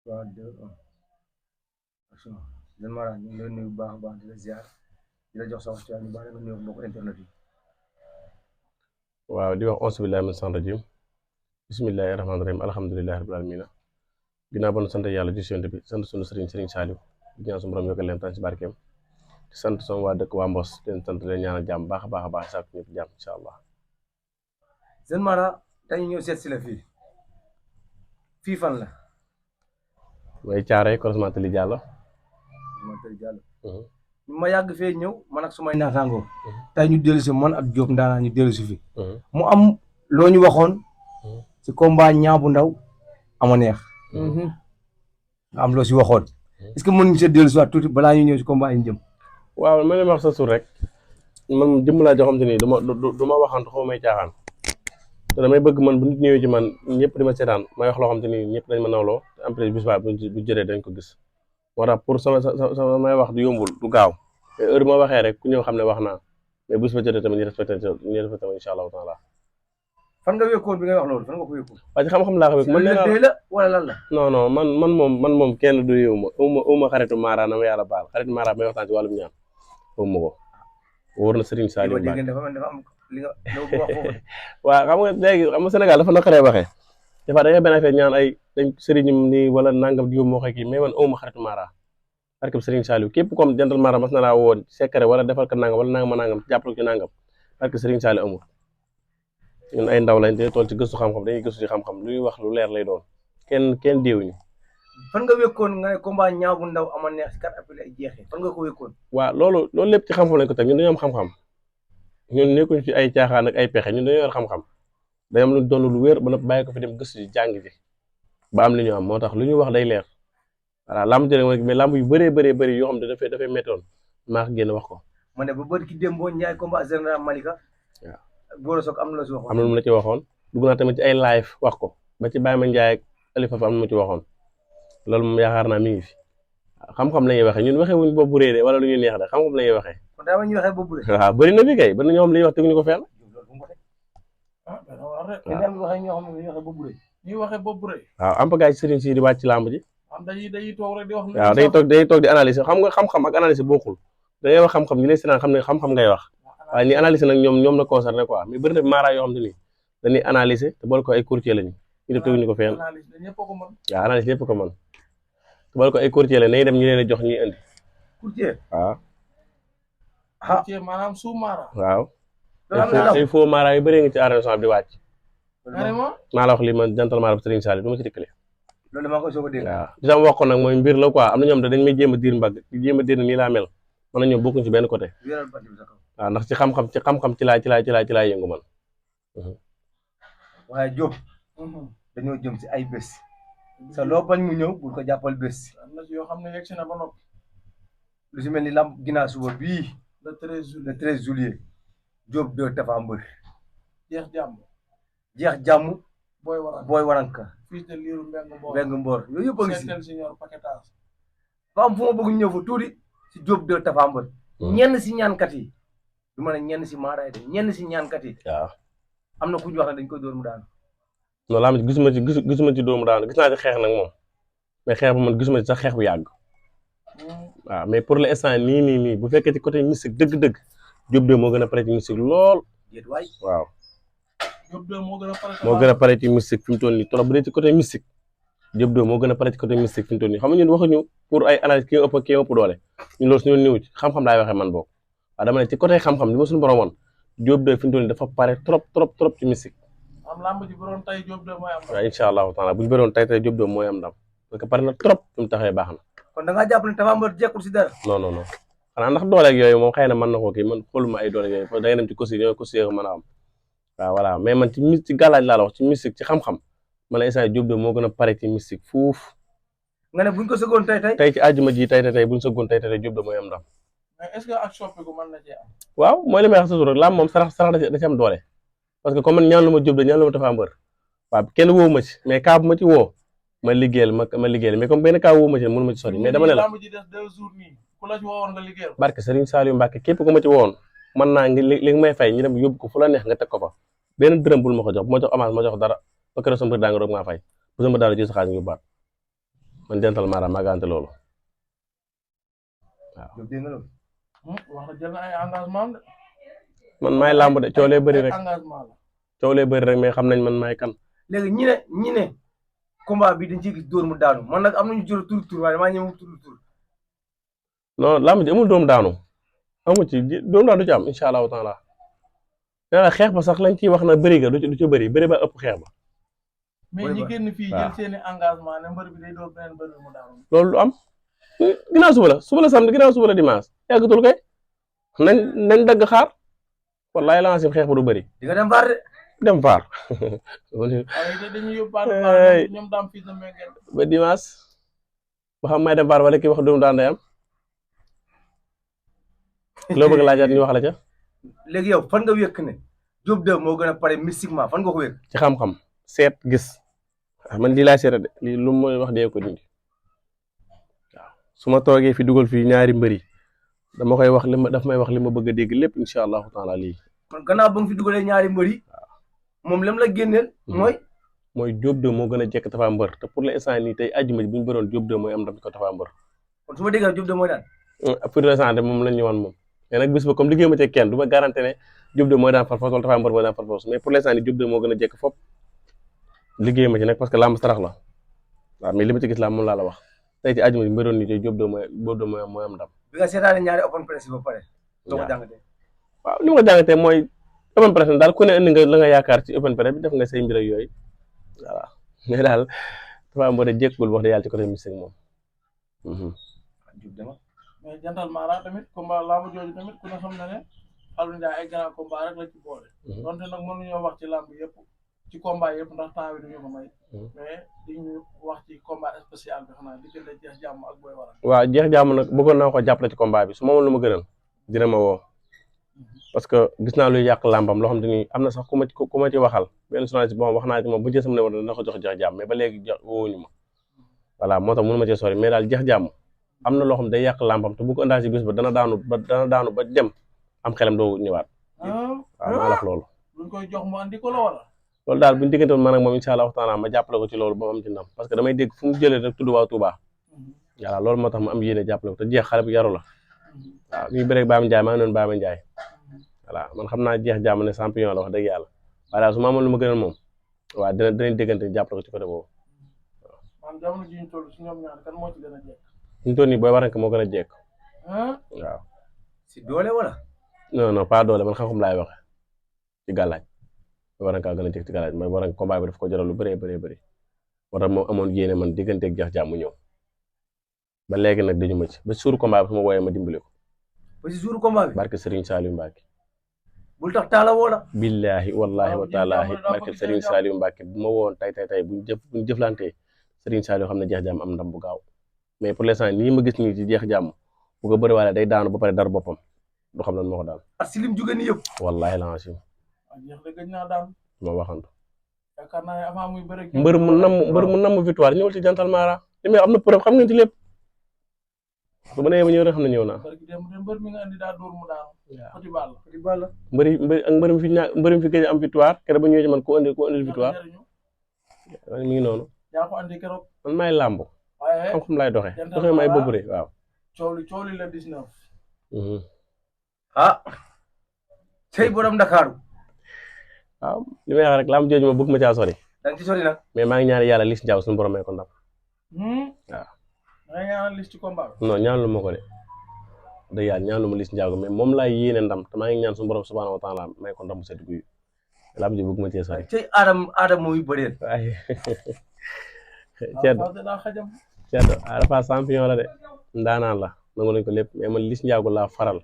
3 2 1 action. Jeune Mara ñu ngi lay nuyu bu baax a baax di la ziar di la jox sa waxtaan ñu baax nga nuyu mbokk internet yi. waaw di wax auzu billaahi mina shaytaani rajiim bismillaahi rahmaani rahiim alhamdulillaahi rabbil aalamiin ginnaaw ba nu sant yàlla ci Yonent bi sant sunu sëriñ Saliou di ñaan suñu borom yokkal leen tan ci barkeem di sant sama waa dëkk waa Mbos di leen sant leen ñaanal jàmm baax a baax sàkk ñëpp jàmm incha allah. Jeune Mara tey ñu ñëw seet si la fii fan la. mooy Thiaroye croisement Tali Diallo. ma yàgg fee ñëw man ak sumay naataangoo. tey ñu dellu si man ak Diop Ndana ñu dellu si fi. mu am loo ñu waxoon. ci combat Niang bu Ndaw ama neex. nga am loo si waxoon. est-ce que mën ñu see dellu si waat tuuti balaa ñu ñëw si combat yi ñu jëm. waaw ma ne ma wax sa tur rek man jëmm laa joo xam te ni du ma waxantu xaw may caaxaan te damay bëgg man bu nit ñëwee ci man ñëpp di ma seetaan may wax loo xam te ni ñëpp dañ ma nawloo te en plus bis bu jëree dañ ko gis moo tax pour sama may wax du yombul du gaaw mais heure ma waxee rek ku ñëw xam ne wax naa mais bis ba jëree tamit ñu respecté incha allahu taala. fan nga wékkoon bi ngay wax loolu fan nga ko wékkoon. waaye ci xam-xam laa ko wékk man nee naa la wala lan la. non man moom kenn du yëw ma xaritu Mara na ma yàlla baal xaritu Mara may waxtaan ci wàllum ñaan ma ko wóor na Serigne Saliou Mbacke waaw xam nga léegi xam nga Sénégal dafa naqaree waxee des fois da ngay benn affaire ñaan ay dañ Serigne nii wala nangam diw moo xëy kii mais man ma xaritu Mara barke Serigne Saliou képp comme jantal Mara mas na laa woon secret wala defal ko nangam wala nangam jàppale ci nangam barke Serigne Saliou amul ñun ay ndaw lañ te tool ci gëstu xam-xam dañuy gëstu ci xam-xam lu ñuy wax lu leer lay doon kenn déewuñu. fan nga wékkoon nga ne combat Niang bu Ndaw ama neex si 4 appels ay jeexee fan nga ko wékkoon. waaw loolu lépp ci xam-xam lañ ko teg ñun dañoo am xam-xam ñun nekkuñ ci ay caaxaan ak ay pexe ñun dañoo yor xam-xam day am lu doon lu wér ba noppi bàyyi ko fi dem gëstu ci jàng ji ba am li ñu am moo tax lu ñu wax day leer voilà lamb jëlee mooy mais lamb yu bëri yoo xam ne dafay méttoon maa ko génn wax ko. ma ne ba bëri ki démboo Ndiaye combat général Malika. waaw Gora Sock am na la si waxoon. am na lu mu la ci waxoon dugg naa tamit ci ay live wax ko ba ci Baye Ma Ndiaye ak Alifa am na mu ci waxoon loolu moom yaakaar naa mi ngi fi xam-xam la ñuy waxee ñun waxee wuñ bopp bu rëy de wala lu ñuy neex de xam-xam la ñuy waxee. kon daa ma ñuy waxee bopp bu rëy. waaw bëri na fi kay ba ñoom li ñuy wax teguñu ko fenn. waaw am pagaay sëriñ si di wàcc ci làmb ji. waaw day toog di analyser xam nga xam-xam ak analyser bokkul dañuy wax xam-xam ñu lay seetaan xam ne xam-xam ngay wax waaye ni analyser nag ñoom la concerné quoi mais bëri na Mara yoo xam te ni dañuy analyser te boole ko ay courtier lañu ñu def teguñu ko fenn waaw analyse lépp ko mën te boole ko ay courtier la nañu dem ñu leen jox ñuy indi. courtier waaw. courtier maanaam su Mara. waaw. ay faux Mara yu bëree ngi ci arène nationale di wàcc. maa la wax lii man jantal Mara bu Serigne Saliou du ma ci dikkale. loolu maa koy soog a dégg. waaw di sama wax ko nag mooy mbir la quoi am na ñoom dañ may jéem a diir mbagg di jéem a diir nii laa mel man na ñoom bokkuñ ci benn côté. waaw ndax ci xam-xam ci laay yëngu man. waaye Diop. dañoo jëm si ay bés. sa loo bañ mu ñëw bul ko jàppal bés. am na yoo xam ne yegg si na ba noppi. lu si mel ni lamb ginnaaw suba bii. le 13 juillet. Diop de Tapha Mbeur. jeex jàmm. booy waranka. fils de Lirou Mbengue Mbor yooyu yëpp a ngi si. ba am fu ma bëgg ñëw fa tuuti si Diop de Tapha Mbeur. ñenn si ñaankat yi. du ma ne ñenn si Mara de ñenn si ñaankat yi. waaw. am na ku ñu wax ne dañ koy dóor mu daanu. non laa gisuma ci dóor mu daanu gis naa ci xeex nag moom mais xeex bu man gisuma ci sax xeex bu yàgg. waaw mais pour l'instant nii bu fekkee ci côté mystique dëgg-dëgg Diop de moo gën a pare ci mystique lool. waaw. moo gën a pare ci mystique fi mu toll nii trop bu dee ci côté mystique Diop de moo gën a pare ci côté mystique fi mu toll nii xam nga ñun waxuñu pour ay analyse kii ëpp doole ñun loolu suñu néew ci xam-xam laay waxee man boobu waaw dama ne ci côté xam-xam li ma suñu borom woon Diop de fi mu toll nii dafa pare trop ci mystique. am lamb ji bu doon tay Diop de mooy am ndam. waaw incha allahu taala bu ñu bëroon tay Diop de mooy am ndam parce que pare na trop fi mu taxee baax na. kon da ngaa jàpp ne Tapha Mbeur jekkul si dara. non xanaa ndax doole ak yooyu moom xëy na mën na koo kii man xooluma ay doole ak yooyu parce que da ngay dem ci costume yooyu costume mën a am waaw voilà mais man ci gàllaaj laa la wax ci mystique ci xam-xam man la instant Diop de moo gën a pare ci mystique fuuf. nga ne buñ ko sëggoon tey ci àjjuma ji tey buñ sëggoon tey Diop de mooy am ndam. mais est-ce que ak soppiku mën na cee am. waaw mooy li may wax sa suur laam moom sarax da ci am doole parce que comme man ñaan lu ma Diop de ñaan lu ma Tapha Mbeur waaw kenn woo ma ci mais kaa bu ma ci woo ma liggéeyal mais comme benn kaa woo ma ci mënu ma ci sori mais dama ne la barke Serigne Saliou Mbacke képp ku ma ci woon mën naa ngi li nga may fay ñu dem yóbbu ko fu la neex nga teg ko fa benn dërëm bul ma ko jox bu ma jox avance ma jox dara ba keroog sama mbir daa nga roog maa fay bu sama daal jël sa xaalis nga yóbbaat man Jantal Mara maa garanti loolu waaw. Diop dégg nga loolu. wax na jël na ay engagement de. man maay làmb de coow lee bëri rek engagement la. coow lee bëri rek mais xam nañ man maay kan. léegi ñi ne combat bi dañ ciy gis dóor mu daanu man nag am nañu jël tur waaye damaa ñëw tur. non làmb ji amul doom daanu amu ci doom daanu du ci am incha allahu taala nee na xeex ba sax lañ ciy wax na bëri ga du ci bëri ba ëpp xeex ba. mais ñi génn fii jël seeni engagement ne mbër bi day doon beneen mbër bi mu daanu. loolu lu am ginnaaw suba la samedi ginnaaw suba la dimanche yàggatul kay nañ dagg xaar wallaay lancé xeex ba du bëri. di nga dem baar de. dem faar. waaye dañuy yóbbaale ñoom daam fii sa mbéy ba dimanche ba xam may dem faar wala kii wax doomu daan day am loo bëgg laajaat ñu wax la ca. léegi yow fan nga wékk ne Diop 2 moo gën a pare mystiquement fan nga ko wékk. ci xam-xam seet gis man lii laa seeta de lii lu mooy wax dee ko dindi waaw su ma toogee fi dugal fii ñaari mbëri dama koy wax daf may wax li ma bëgg a dégg lépp incha allahu taala lii. kon gannaaw ba nga fi dugalee ñaari mbër yi moom lam la génneel mooy Diop 2 moo gën a jekk Tapha Mbeur te pour l'instant nii tey àjjuma ji bu ñu bëroon Diop 2 mooy am ndam ko Tapha Mbeur. kon su ma déggee Diop 2 mooy daan. pour l'instant moom la ñu wan moom mais nag bis ba comme liggéey ma ci kenn du ma garanté ne Diop 2 mooy daan par force wala Tapha Mbeur mooy daan par force mais pour l'instant nii Diop 2 moo gën a jekk fop liggéey ma ci nag parce que lamb sarax la waaw mais li ma ci gis laa moom laa la wax tey ci àjjuma ji mbëroon nii tey Diop 2 mooy am ndam. bi nga seetaane ñaari open press ba pare. doo ko jàngatee. waaw li ma ko jàngatee mooy open press daal ku ne indi nga la nga yaakaar ci open press bi def nga say mbir ak yooyu voilà mais daal Tapha Mbeur jékkul wax de yàlla ci côté mystique moom. mais Jantal Mara tamit combat lamb jooju tamit ku ne xam na ne Fallou Ndiaye ay grand combat rek la ci boole. donte nag mënuñoo wax ci lamb yëpp ci combat yëpp ndax temps bi duñu ko may. mais diñu wax ci combat spécial bi xanaa diggante Jeex Jàmm ak Boy Waral. waaw Jeex Jàmm nag bëggoon naa ko jàppale ci combat bi su ma lu ma gënal dina ma woo parce que gis naa luy yàq làmbam loo xam te ni am na sax ku ma ci waxal benn journaliste bon wax naa ci moom bu jësam ne woon dana ko jox Jeex Jàmm mais ba léegi woowuñu ma voilà moo tax mënu ma cee sori mais daal Jeex Jàmm am na loo xam day yàq làmbam te bu ko andaa ci bis ba dana daanu ba dem am xelam doo ñëwaat waaw maa la wax loolu buñ koy jox mu andi ko la wala loolu daal buñu diggante woon man ak moom incha allah taala ma jàppale ko ci loolu ba mu am ci ndam parce que damay dégg fu mu jëlee rek tudd waa Touba voilà loolu moo tax ma am yéene jàppale ko te Jeex xale bu yaru la waaw mi ngi bëreeg Baama Ndiaye maa ngi doon Baama Ndiaye voilà man xam naa Jeex Jàmm ne champion la wax dëgg yàlla waaye daal su ma amoon lu ma gënal moom waaw dinañ déggante jàppale ko ci côté boobu man jamono ji ñu toll si ñoom ñaar kan moo ci gën a jekk ñu toll nii Boy Waral moo gën a jekk waaw si doole wala non pas doole man xam-xam laay waxe ci gàllaaj Boy Waral kaa gën a jekk ci gàllaaj mooy Boy Waral combat bi daf ko jaral lu bëree bëri moo tax moom amoon yéene man digganteeg Jeex Jàmm mu ñëw ba léegi nag dañu ma ci ba suur combat bi su ma wooyee ma dimbali ko ba si suuru combat bi barke Serigne Saliou Mbacke bul tax taala woo la billahi wallahi wa taalaahi barke Serigne Saliou Mbacke bu ma woon tey buñ jëflantee Serigne Saliou xam ne Jeex Jàmm am ndam bu gaaw mais pour l'instant nii ma gis nii ci Jeex Jàmm bu ko bëri waale day daanu ba pare dara boppam du xam lan moo ko daal ak si lim jóge nii yëpp wallahi la si Jeex de gëj naa daan moo waxantu yaakaar naa ne avant muy bëre mbër mu namm victoire ñëwal ci Jantal Mara li may am na preuve xam ngeen ci lépp su ma nee ma ñëw rek xam ne ñëw naa mbër mi nga andi daa dóor mu daanu Petit Balla mbër mi fi gëj am victoire keroog ba ñëwee ci man ku andi victoire mi ngi noonu yaa ko andi keroog man maay làmb xam-xam laay doxee may bëbure waaw coow li la 19 tey borom Ndakaaru waaw li may wax rek làmb jooju ma bëgg ma caa sori danga ci sori nag mais maa ngi ñaan yàlla Liss Ndiago suñu borom may ko ndam waaw da nga ñaanal Liss ci combat bi non ñaanlu ma ko de dëgg yàlla ñaanlu ma Liss Ndiago mais moom laa yéene ndam te maa ngi ñaan suñu borom subhanahu wa taala may ko ndam bu sedd guy làmb ji bëgg ma cee sori tey aadam muy bëreel waaye Ceddo dafa champion la de ndaanaan la nangu nañ ko lépp mais man Liss Ndiago laa faral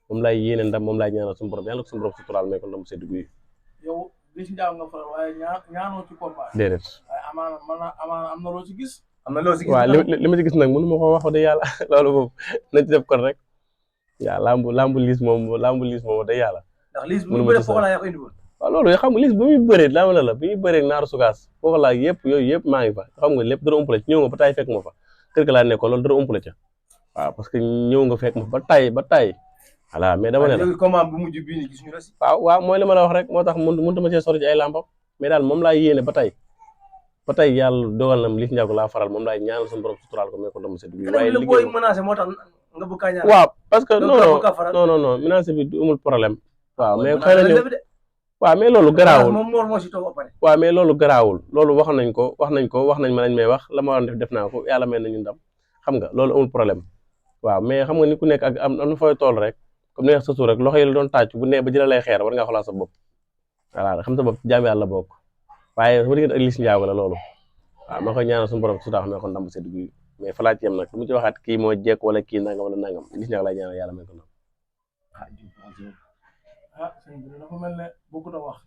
moom laay yéene ndam moom laay ñaanal suñu borom yàlla ko suñu borom suturaal may ko ndam bu sedd guy yow Liss Ndiago nga faral waaye ñaanoo ci combat déedéet waaye amaana am na loo ci gis waaw li ma ci gis nag mënu ma ko wax de yàlla loolu moom nañ ci def kon rek waaw lambu Liss moom de yàlla ndax Liss bu ñu bëree foofu laa yaa ko indi woon waaw loolu xam nga Liss bu muy bëree laa la bi muy bëree naaru sukaas foofu laa yooyu yëpp maa ngi fa xam nga lépp dara umpale ci ñëw nga ba taay fekk ma fa kër ga laa nekkoon loolu dara umpale ca waaw parce que ñëw nga fekk ma ba taay voilà mais dama ne la combat bu mujj bii nii gis ñu la si waaw mooy li ma la wax rek moo tax mënut ma cee sori ci ay làmbam mais daal moom laa yéene ba tey ba tey yàlla dogal na Liss Ndiago laa faral moom laay ñaanal suñu borom suturaal ko mais ko ndam sedd bi waaye liggéey booy menacé moo tax nga bëgg kaa ñaan. waaw parce que non non menacé bi du amul problème waaw mais xëy na ñëw waaw mais loolu garaawul moom moo si toog ba pare. waaw mais loolu garaawul loolu wax nañ ma lañ may wax la ma waroon def naa ko yàlla may nañu ndam xam nga loolu amul problème waaw mais xam nga ni ku nekk ak am na fooy tool rek comme ni nga sa suur rek loxo yi la doon tàcc bu nee ba jëla lay xeer war ngaa xoolaat sa bopp voilà xam sa bopp jaam yàlla bokk waaye sama diggante ak Liss Ndiago la loolu waaw ma koy ñaanal suñu borom su tax ma ko ndam sedd guy mais fa laa ci yem nag mu ci waxaat kii moo jekk wala kii nangam wala nangam Liss Ndiago lay ñaanal yàlla may ko ndam sëñ bi dafa mel ne bëgg na wax.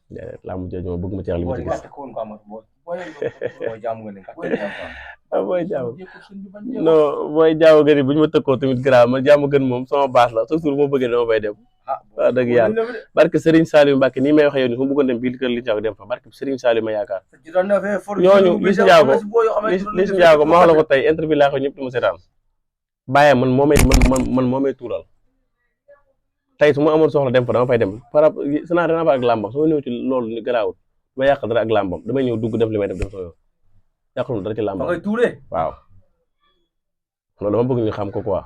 laa mu jooju ma bëgg ma ci wax li ma ci gis. booy jaamu gën yi bu ñu ma tëkkoo tamit grave man jaamu gën moom sama baas la chaque jour moo bëggee dama bay dem. waaw dëgg yàlla barke Serigne Saliou Mbacke nii may waxee yow nii fu mu bëggoon dem bii kër Liss Ndiago dem fa barke Serigne Saliou ma yaakaar. ñooñu Liss Ndiago ma wax la ko tey interview laa ko ñëpp di ma seetaan bàyyi man moo may tuural tey su ma amoon soxla dem fa dama fay dem par rapport sanaa dana fa ak làmbam su ma ñëw ci loolu ni garaawul ma yàq dara ak làmbam damay ñëw dugg def li may def dem soo yow yàqul dara ci làmbam waaw loolu dama bëgg ñu xam ko quoi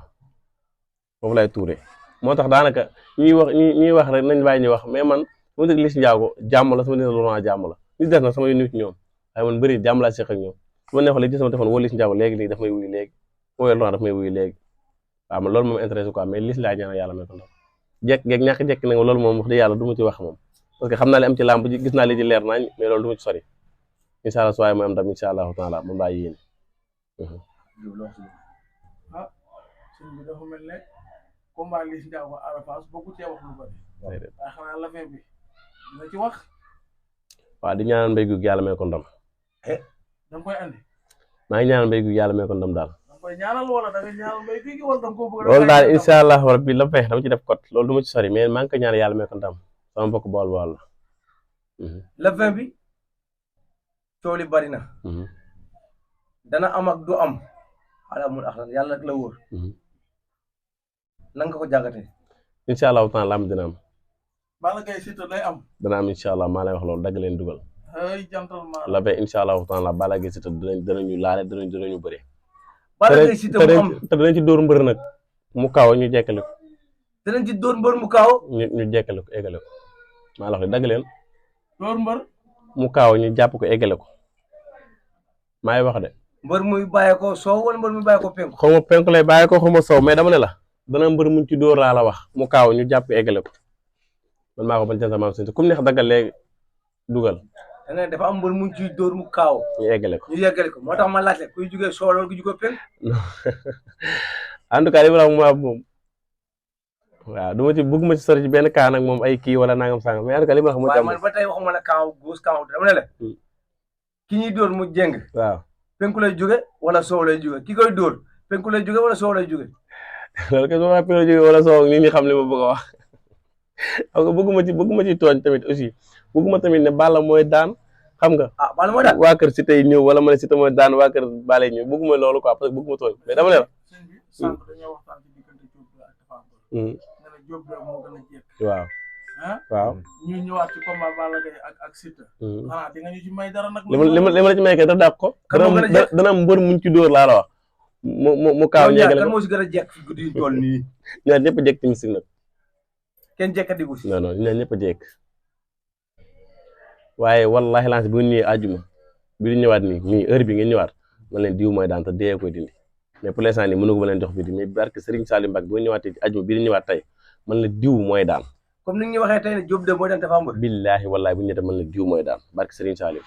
foofu lay tuure moo tax daanaka ñuy wax rek nañ bàyyi ñu wax mais man su ma dégg Liss Ndiago jàmm la sama dina Laurent jàmm la li des nag sama yu nit ñoom waaye man bëri jàmm laa seq ak ñoom su ma neexoon léegi sama téléphone woo Liss Ndiago léegi daf may wuyu léegi woo Laurent daf may wuyu léegi waaw man loolu moom intéressé quoi mais Liss laa ñaan yàlla may ko ndax jekk geeg ñàkk jekk nag loolu moom wax dëgg yàlla du ma ci wax moom parce que xam naa li am ci làmb ji gis naa li ci leer nañ mais loolu du ma ci sori incha allah su waaye mooy am ndam incha allahu taala moom laa yéene. sëñ bi dafa mel ne combat Liss Ndiago Ada Fass bokku cee wax lu bari. waaye xanaa la fin bi dina ci wax. waaw di ñaanal mbéy gu yàlla may ko ndam. da nga koy andi. maa ngi ñaanal mbéy gu yàlla may ko ndam daal. koy ñaanal wala da nga ñaanal mbay fii wala da nga ko bëgg loolu daal incha allah rabbi la fex dama ci def code loolu du ma ci sori mais maa ngi ko ñaan yàlla may ko ndam sama mbokk bool bool la. le 20 bi coow li bari na. dana am ak du am alamul axlan yàlla rek la wóor. nan nga ko jàngatee. incha allahu taala am dina am. Balla Gaye Siteu day am. dana am incha allah maa lay wax loolu dagg leen dugal. ay jantal ma la fex incha allahu taala Balla Gaye Siteu danañu laale danañu bëre. te danañ ci dóor mbër nag mu kaaw ñu jekkale ko. danañ ci dóor mbër mu kaaw. ñu jekkale ko eggale ko maa la wax dagg leen. dóor mbër. mu kaaw ñu jàpp ko eggale ko maay wax de. mbër muy bàyyee ko soow wala mbër muy bàyyee ko penku. xaw ma penku lay bàyyee ko xaw ma soow mais dama ne la dana mbër muñ ci dóor laa la wax mu kaaw ñu jàpp ko eggale ko man maa ko bañ seen sama seen comme neex daggal léegi dugal. dafa am mbër muñ ci dóor mu kaaw. ñu eggale ko moo tax ma laajte kuy jugee soow wala ku jugee penku. en tout cas li ma la wax moom waaw du ma ci bëgg ma ci sori ci benn kaa nag moom ay kii wala nangam sangam mais en tout cas li ma la wax moo ci am. waaw man ba tey waxuma la kaaw góos kaaw dama ne la. ki ñuy dóor mu jeng. waaw penku lay jóge wala soow lay jóge ki koy dóor penku lay jóge wala soow lay jóge. loolu kay soo penku lay jóge wala soow nit ñi xam li ma bëgg a wax xam nga bëgguma ci tooñ tamit aussi bëgguma tamit ne Balla mooy daan xam nga. Balla mooy daan waa kër Siteu yi ñëw wala ma ne Siteu mooy daan waa kër Balla yi ñëw bëgguma loolu quoi parce que bëgguma tooñ mais dama ne la. sànq dañoo waxtaan ci diggante Diop 2 ak Tapha Mbeur. nga ne Diop 2 moo gën a jekk. waaw. waaw. ñu ñëwaat ci combat Balla Gaye ak Siteu. di nga ñu ci may dara nag. li ma la ci may kay daf dàq ko. dana am mbër muñ ci dóor laa la wax. mu kaaw ñeegale kan moo si gën a jekk fi guddi yi toll nii. ñaar ñëpp a jekk ci mystique nag. kenn jekkadigu si. non ñaar ñëpp a jekk. waaye wallahi lancé bu ñu ñëwee àjjuma bi ñu ñëwaat nii heure bi ngeen ñëwaat man leen diw mooy daan te dee koy dindi mais pour l'instant nii mënu ko ma leen jox bi di mais barke Serigne Saliou Mbacke bu ñu ñëwaatee ci àjjuma bi ñu ñëwaat tey man la diw mooy daan. comme ni ñu waxee tey ne Diop 2 mooy daan Tapha Mbeur. billaahi wallaahi bu ñu ñëwee man la diw mooy daan barke Serigne Saliou.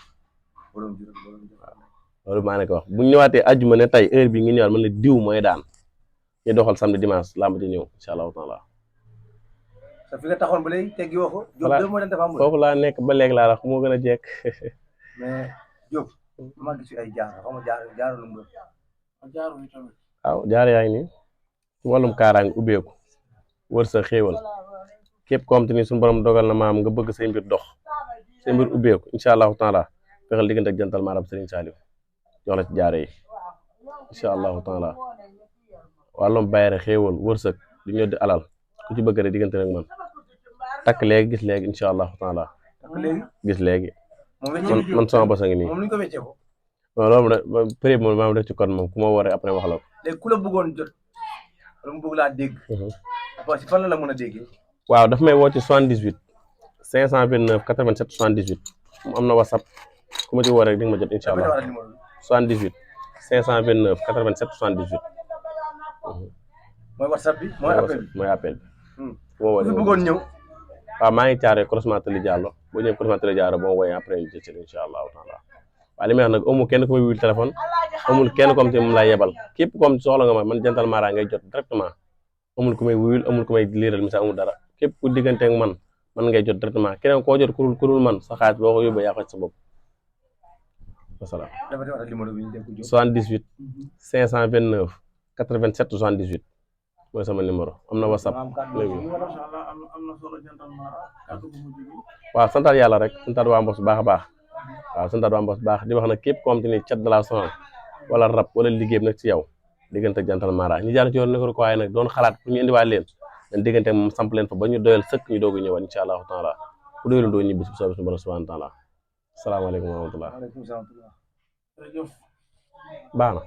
loolu maa ne ko wax bu ñu ñëwaatee àjjuma ne tey heure bi ngeen ñëwaat man la diw mooy daan ñu doxal samedi dimanche lamb ci ñëw incha allahu taala. te fi nga taxoon ba léegi teggi woo ko. Diop 2 mooy daan Tapha Mbeur. foofu laa nekk ba léegi laa wax moo gën a jekk. mais Diop maa gis ay jaar xaw ma jaar lu mbër. waaw jaar yaa ngi nii wàllum kaaraange ubbeeku wër sa xéewal képp ko am te ni suñu borom dogal na maam nga bëgg say mbir dox say mbir ubbeeku incha allahu taala fexeel diggante ak jantal maanaam Serigne Saliou jox la ci jaare yi incha allahu taala wàllum bayre xéewal wërsëg di ñëw di alal ku ci bëgg rek diggante rek man takk léegi gis léegi incha allahu taala takk léegi gis léegi man sama bos a ngi nii moom lu ñu ko weccee ko non loolu moom prix moom maa def ci code moom ku ma wooree après wax la ko. léegi ku la bëggoon jot wala mu bëgg laa dégg. parce que fan la mën a déggee. waaw daf may woo ci 78 529 87 78 mu am na WhatsApp ku ma ci woo rek di nga ma jot incha allah 78 529 87 78. mooy WhatsApp bi mooy appel bi mooy appel bi. ku ma bëggoon ñëw. waaw maa ngi caaree croisement Tali Diallo boo ñëwee croisement Tali Diallo boo ma woowee après ñu jël incha allahu taala waaye li may wax nag amul kenn ku may wuyul téléphone amul kenn comme te moom laa yebal képp comme soxla nga ma man Jantal Mara ngay jot directement amul ku may wuyul amul ku may liiral message amul dara képp ku diggante ak man ngay jot directement keneen koo jot kurul man sa xaalis boo ko yóbbee yaa ko ci sa bopp wasalaam. 78 529 87 78 mooy sama numéro am na WhatsApp léegi. waaw santaat yàlla rek santaat waa Mbos baax a baax waaw santaat waa Mbos baax di wax nag képp koo xam te ni cat de la sonal wala rab wala liggéey bi nag ci yow diggante ak Jantal Mara ñu jaar ci yoon nekk ko waaye nag doon xalaat pour ñu indiwaat leen dañ diggante moom samp leen fa ba ñu doyal sëkk ñu doog a ñëwaat incha allahu taala ku doyul doo ñibbi si soobee suñu borom subhanahu wa taala salaamaaleykum wa rahmatullah baax na